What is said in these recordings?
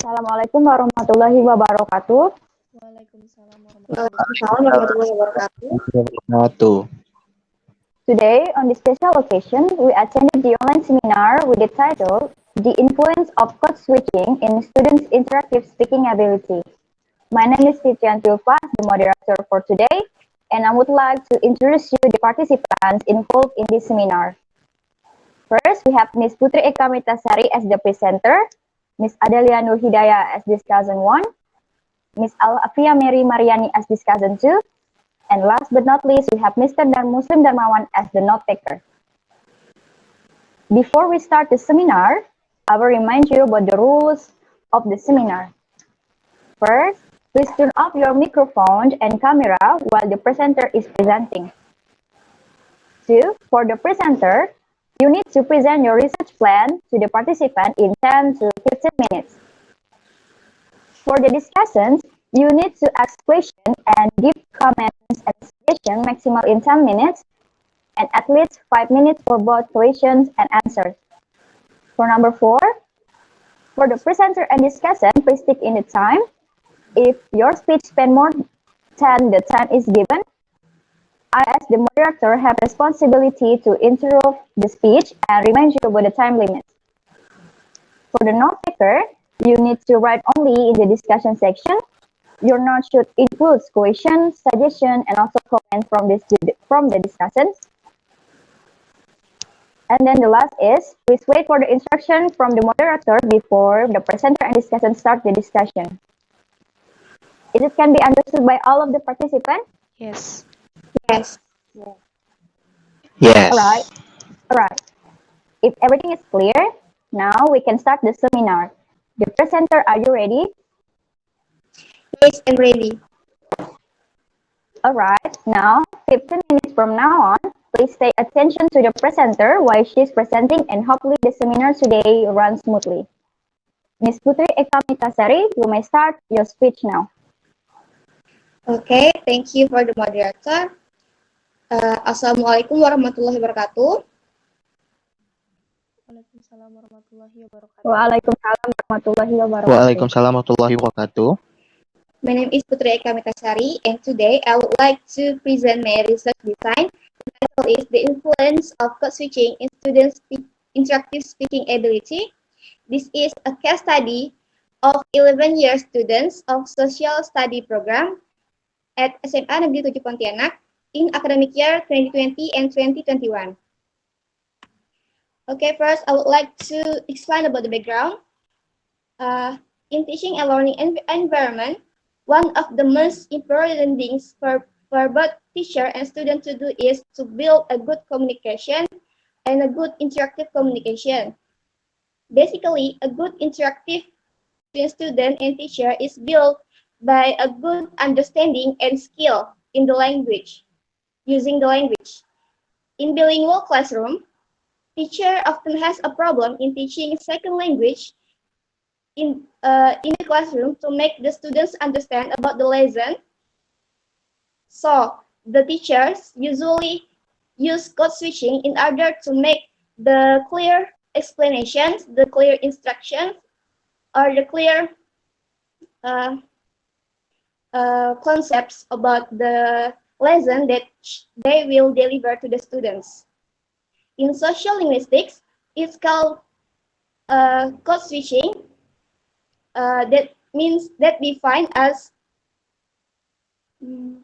Assalamualaikum warahmatullahi wabarakatuh. Waalaikumsalam Waalaikumsalam warahmatullahi wabarakatuh. Wabarakatuh. Today, on this special occasion, we attended the online seminar with the title, The Influence of Code Switching in Students' Interactive Speaking Ability. My name is Fitrian Tulfa, the moderator for today, and I would like to introduce you the participants involved in this seminar. First, we have Ms. Putri Eka Mitasari as the presenter, Ms. Adelia Nur Hidayah as discussant 1, Ms. Al-Afia Mary Mariani as discussant 2, and last but not least, we have Mr. Dan Muslim Darmawan as the note taker. Before we start the seminar, I will remind you about the rules of the seminar. First, please turn off your microphone and camera while the presenter is presenting. 2, for the presenter, you need to present your research plan to the participant in 10 to 15 minutes. For the discussions, you need to ask questions and give comments and suggestions maximal in 10 minutes and at least 5 minutes for both questions and answers. For number 4, for the presenter and discussant, please stick in the time. If your speech spans more than the time is given, I as the moderator have responsibility to interrupt the speech and remind you about the time limit. For the note taker, you need to write only in the discussion section. Your note should include questions, suggestions, and also comments from the discussants. And then the last is, please wait for the instruction from the moderator before the presenter and discussant start the discussion. Is it can be understood by all of the participants? Yes. Yes. Yes. Alright. If everything is clear, now we can start the seminar. The presenter, are you ready? Yes, I'm ready. Alright, now 15 minutes from now on, please pay attention to the presenter while she's presenting and hopefully the seminar today runs smoothly. Ms. Putri Eka Mitasari, you may start your speech now. Okay, thank you for the moderator. Assalamualaikum warahmatullahi wabarakatuh. Waalaikumsalam warahmatullahi wabarakatuh. Waalaikumsalam warahmatullahi wabarakatuh. Waalaikumsalam warahmatullahi wabarakatuh. My name is Putri Eka Mitasari, and today I would like to present my research design. The title is The Influence of Code Switching in Students' Interactive Speaking Ability. This is a case study of 11-year students of Social Study Program at SMA Negeri 7 Pontianak in academic year 2020 and 2021. Okay, first I would like to explain about the background. In teaching and learning environment, one of the most important things for both teacher and student to do is to build a good communication and a good interactive communication. Basically, a good interactive between student and teacher is built by a good understanding and skill in the language, using the language. In bilingual classroom, teacher often has a problem in teaching second language in the classroom to make the students understand about the lesson. So the teachers usually use code switching in order to make the clear explanations, the clear instructions, or the clear concepts about the lesson that they will deliver to the students. In social linguistics, it's called code switching. That means that defined as a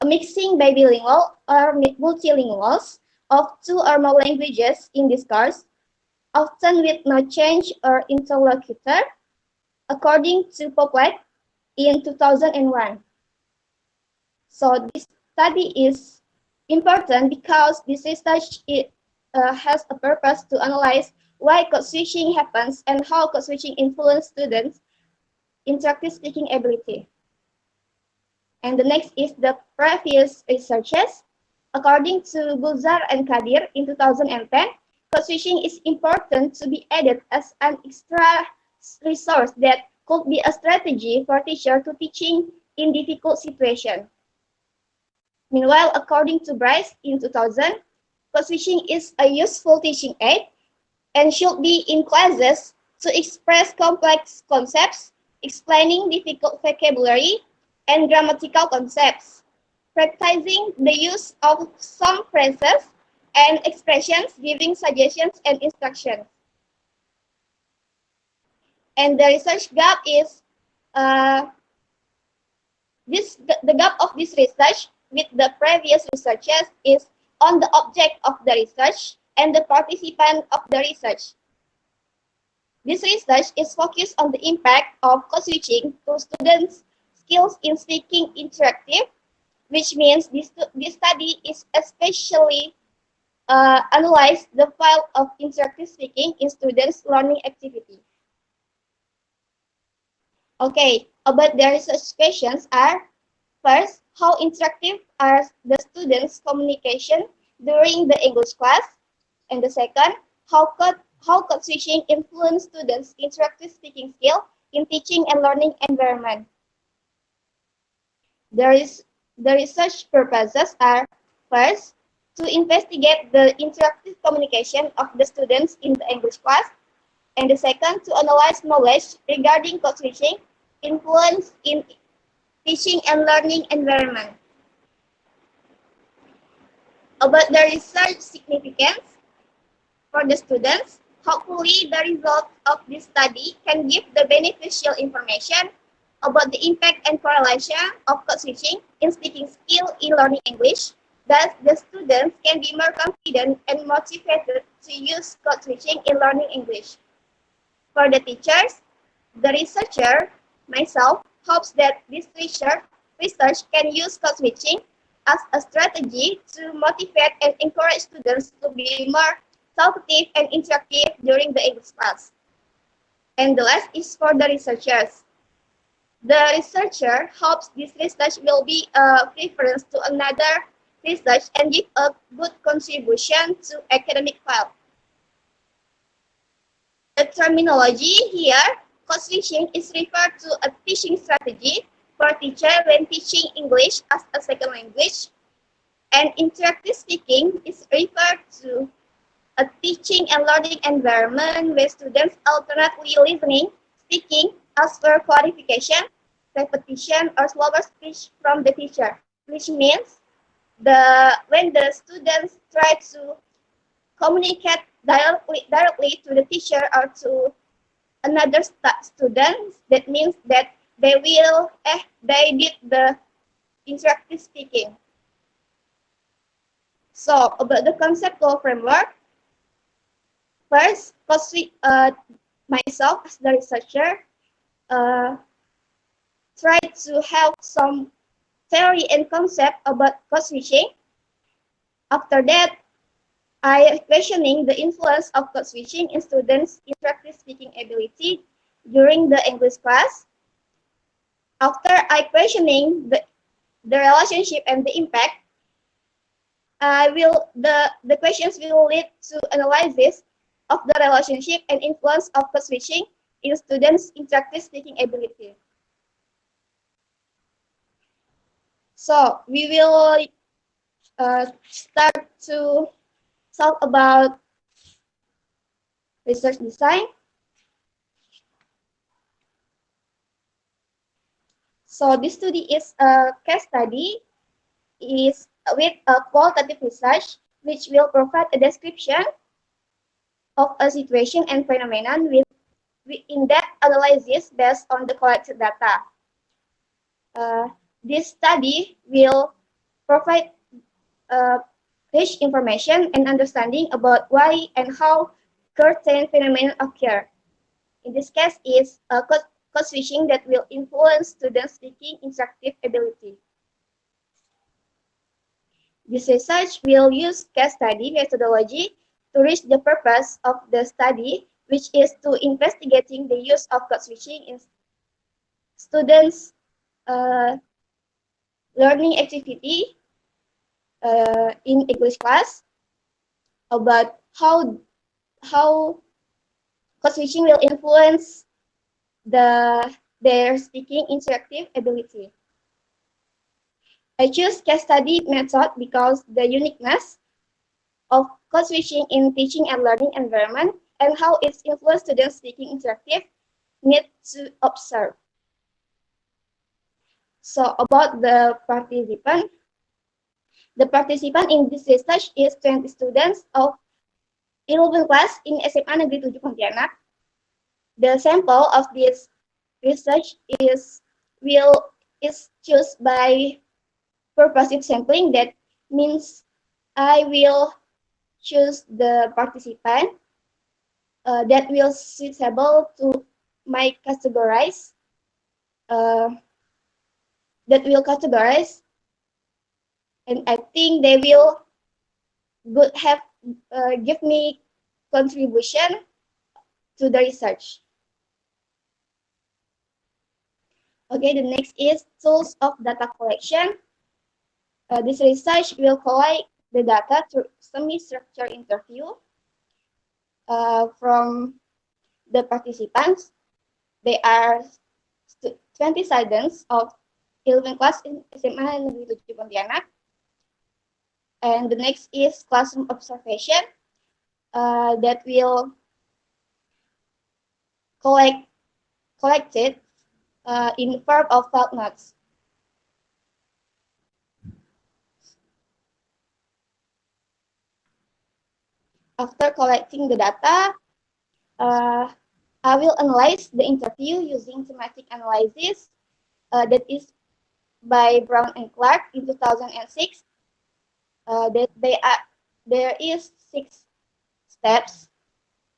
mixing by bilingual or multilinguals of two or more languages in discourse, often with no change or interlocutor, according to Poplet in 2001. So this study is important because this research has a purpose to analyze why code switching happens and how code switching influences students' interactive speaking ability. And the next is the previous researches. According to Gulzar and Kadir in 2010, code switching is important to be added as an extra resource that could be a strategy for teachers to teaching in difficult situations. Meanwhile, according to Bryce in 2000, code switching is a useful teaching aid and should be in classes to express complex concepts, explaining difficult vocabulary, and grammatical concepts, practicing the use of some phrases and expressions, giving suggestions and instructions. And the research gap is the gap of this research with the previous researchers is on the object of the research and the participant of the research. This research is focused on the impact of code switching to students' skills in speaking interactive, which means this study is especially analyze the file of interactive speaking in students' learning activity. Okay, about the research questions are, first, how interactive are the students' communication during the English class? And the second, how code switching influence students' interactive speaking skill in teaching and learning environment? The research purposes are, first, to investigate the interactive communication of the students in the English class, and the second, to analyze knowledge regarding code switching influence in teaching and learning environment. About the research significance for the students, hopefully the results of this study can give the beneficial information about the impact and correlation of code switching in speaking skill in learning English. Thus, the students can be more confident and motivated to use code switching in learning English. For the teachers, the researcher, myself, hopes that this research can use code switching as a strategy to motivate and encourage students to be more talkative and interactive during the English class. And the last is for the researchers. The researcher hopes this research will be a reference to another research and give a good contribution to academic file. The terminology here, code switching, is referred to a teaching strategy for teacher when teaching English as a second language, and interactive speaking is referred to a teaching and learning environment where students alternately listening, speaking, ask for clarification, repetition, or slower speech from the teacher, which means when the students try to communicate directly to the teacher or to another student, that means that they did the interactive speaking. So about the conceptual framework, first, myself as the researcher try to have some theory and concept about code switching. After that, I questioning the influence of code switching in students' interactive speaking ability during the English class. After I questioning the relationship and the impact, the questions will lead to analysis of the relationship and influence of code switching in students' interactive speaking ability. So we will start to talk about research design. So this study is a case study is with a qualitative research which will provide a description of a situation and phenomenon with in-depth analysis based on the collected data. This study will provide rich information and understanding about why and how certain phenomena occur. In this case, is code switching that will influence students' speaking interactive ability. This research will use case study methodology to reach the purpose of the study, which is to investigating the use of code switching in students' learning activity in English class, about how code switching will influence their speaking interactive ability. I choose case study method because the uniqueness of code switching in teaching and learning environment and how it's influenced students seeking interactive need to observe. So about the participant in this research is 20 students of 11 class in SMA Negeri 7 Pontianak. The sample of this research is chosen by purposive sampling. That means I will choose the participant that will suitable to my categorize. And I think they will have give me contribution to the research. Okay, the next is tools of data collection. This research will collect the data through semi-structured interview from the participants. They are 20 students of 11 class in SMA Negeri 7 Pontianak. And the next is classroom observation that will collected in form of felt notes. After collecting the data, I will analyze the interview using semantic analysis that is by Brown and Clark in 2006. There is 6 steps.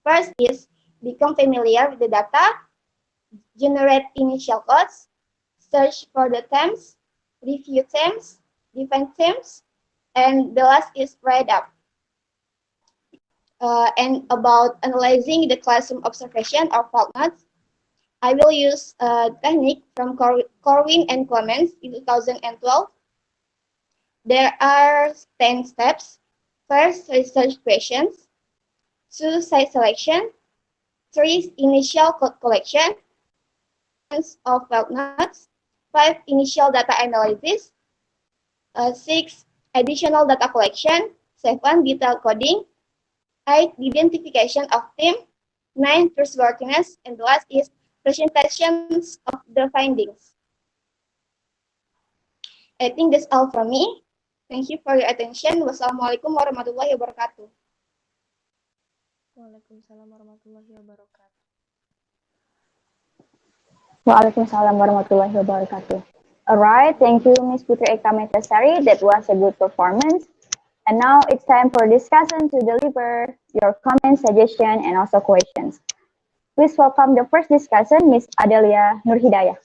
First is become familiar with the data, generate initial codes, search for the themes, review themes, define themes, and the last is write up. And about analyzing the classroom observation or fault notes, I will use a technique from Corwin and Clements in 2012. There are 10 steps. First, research questions. 2, site selection. 3, initial code collection of felt notes. 5, initial data analysis. 6, additional data collection. 7, detailed coding. 8, identification of theme. 9, trustworthiness. And the last is presentations of the findings. I think that's all from me. Thank you for your attention. Wassalamualaikum warahmatullahi wabarakatuh. Waalaikumsalam warahmatullahi wabarakatuh. Waalaikumsalam warahmatullahi wabarakatuh. Alright, thank you, Ms. Putri Eka Metasari. That was a good performance. And now it's time for discussion to deliver your comments, suggestions, and also questions. Please welcome the first discussion, Ms. Adelia Nurhidayah.